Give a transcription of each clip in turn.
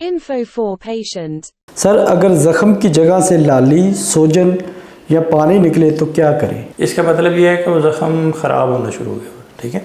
Info for patient. Sir, अगर ज़ख़म की जगह से लाली, सोजन या पानी निकले तो क्या करें? इसका मतलब ये है कि वो ज़ख़म ख़राब होना शुरू हो गया, ठीक है।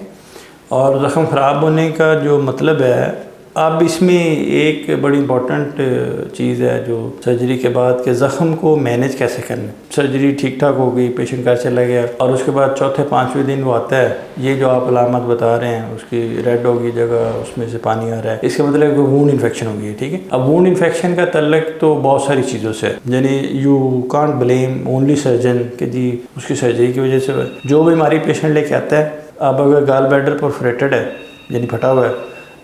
और ज़ख़म ख़राब होने का जो मतलब है, अब इसमें एक बड़ी इम्पॉर्टेंट चीज़ है जो सर्जरी के बाद के ज़ख़म को मैनेज कैसे करना। सर्जरी ठीक ठाक हो गई, पेशेंट घर चला गया और उसके बाद चौथे पाँचवें दिन वो आता है, ये जो आप अलामत बता रहे हैं, उसकी रेड होगी जगह, उसमें से पानी आ रहा है, इसका मतलब है वूंड इन्फेक्शन हो गई है, ठीक है। अब वूंड इन्फेक्शन का तल्लक तो बहुत सारी चीज़ों से, यानी you can't blame only surgeon कि जी उसकी सर्जरी की वजह से जो बीमारी पेशेंट लेके आता है। अब अगर गाल ब्लैडर परफोरेटेड है, यानी फटा हुआ है,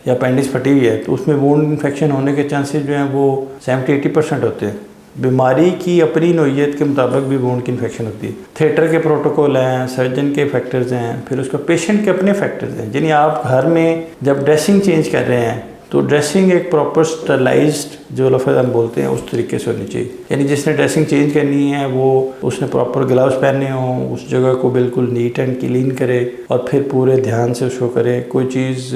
या अपेंडिक्स फटी हुई है, तो उसमें वूंड इन्फेक्शन होने के चांसेस जो हैं वो 70-80% होते हैं। बीमारी की अपनी नोयत के मुताबिक भी वूंड की इन्फेक्शन होती है। थिएटर के प्रोटोकॉल हैं, सर्जन के फैक्टर्स हैं, फिर उसका पेशेंट के अपने फैक्टर्स हैं। यानी आप घर में जब ड्रेसिंग चेंज कर रहे हैं तो ड्रेसिंग एक प्रॉपर स्टरलाइज्ड जो लफ्ज़ हम बोलते हैं उस तरीके से होनी चाहिए। यानी जिसने ड्रेसिंग चेंज करनी है वो उसने प्रॉपर ग्लव्स पहने हों, उस जगह को बिल्कुल नीट एंड क्लीन करे और फिर पूरे ध्यान से उसको करे। कोई चीज़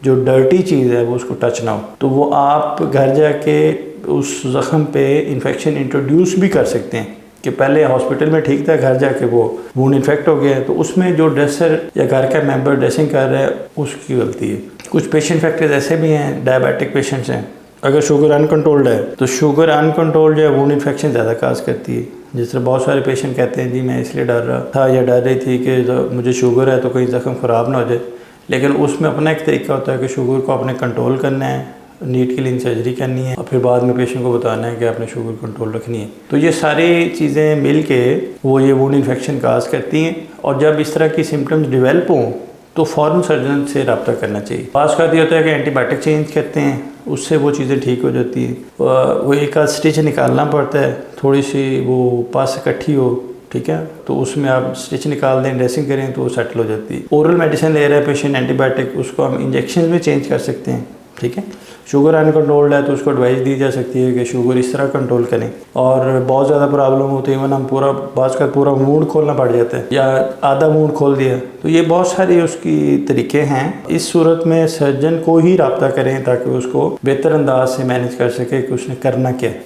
जो डर्टी चीज़ है वो उसको टच ना हो। तो वो आप घर जाके उस ज़ख़म पे इन्फेक्शन इंट्रोड्यूस भी कर सकते हैं कि पहले हॉस्पिटल में ठीक था, घर जाके वो वूंड इन्फेक्ट हो गया, तो उसमें जो ड्रेसर या घर का मेंबर ड्रेसिंग कर रहा है उसकी गलती है। कुछ पेशेंट फैक्टर्स ऐसे भी हैं, डायबिटिक पेशेंट्स हैं, अगर शुगर अनकंट्रोल्ड है तो शुगर अनकंट्रोल्ड जो है वूंड इन्फेक्शन ज़्यादा काज करती है। जिस तरह बहुत सारे पेशेंट कहते हैं जी मैं इसलिए डर रहा था या डर रही थी कि मुझे शुगर है तो कहीं ज़ख़म ख़राब ना हो जाए, लेकिन उसमें अपना एक तरीका होता है कि शुगर को आपने कंट्रोल करना है, नीट क्लीन सर्जरी करनी है और फिर बाद में पेशेंट को बताना है कि आपने शुगर कंट्रोल रखनी है। तो ये सारी चीज़ें मिल के वो ये वूंड इन्फेक्शन काज करती हैं। और जब इस तरह की सिम्टम्स डिवेल्प हों तो फ़ौरन सर्जन से रब्ता करना चाहिए। पास का ये होता है कि एंटीबायोटिक चेंज करते हैं, उससे वो चीज़ें ठीक हो जाती हैं। वो एक आध स्टिच निकालना पड़ता है, थोड़ी सी वो पास इकट्ठी हो, ठीक है, तो उसमें आप स्टिच निकाल दें, ड्रेसिंग करें तो वो सेटल हो जाती है। ओरल मेडिसिन ले रहा है पेशेंट एंटीबायोटिक, उसको हम इंजेक्शन में चेंज कर सकते हैं, ठीक है। शुगर अनकंट्रोल्ड है तो उसको एडवाइस दी जा सकती है कि शुगर इस तरह कंट्रोल करें। और बहुत ज़्यादा प्रॉब्लम होती है, इवन हम पूरा वूंड खोलना पड़ जाता है या आधा वूंड खोल दिया, तो ये बहुत सारे उसकी तरीके हैं। इस सूरत में सर्जन को ही रब्ता करें ताकि उसको बेहतर अंदाज से मैनेज कर सके कि उसने करना क्या है।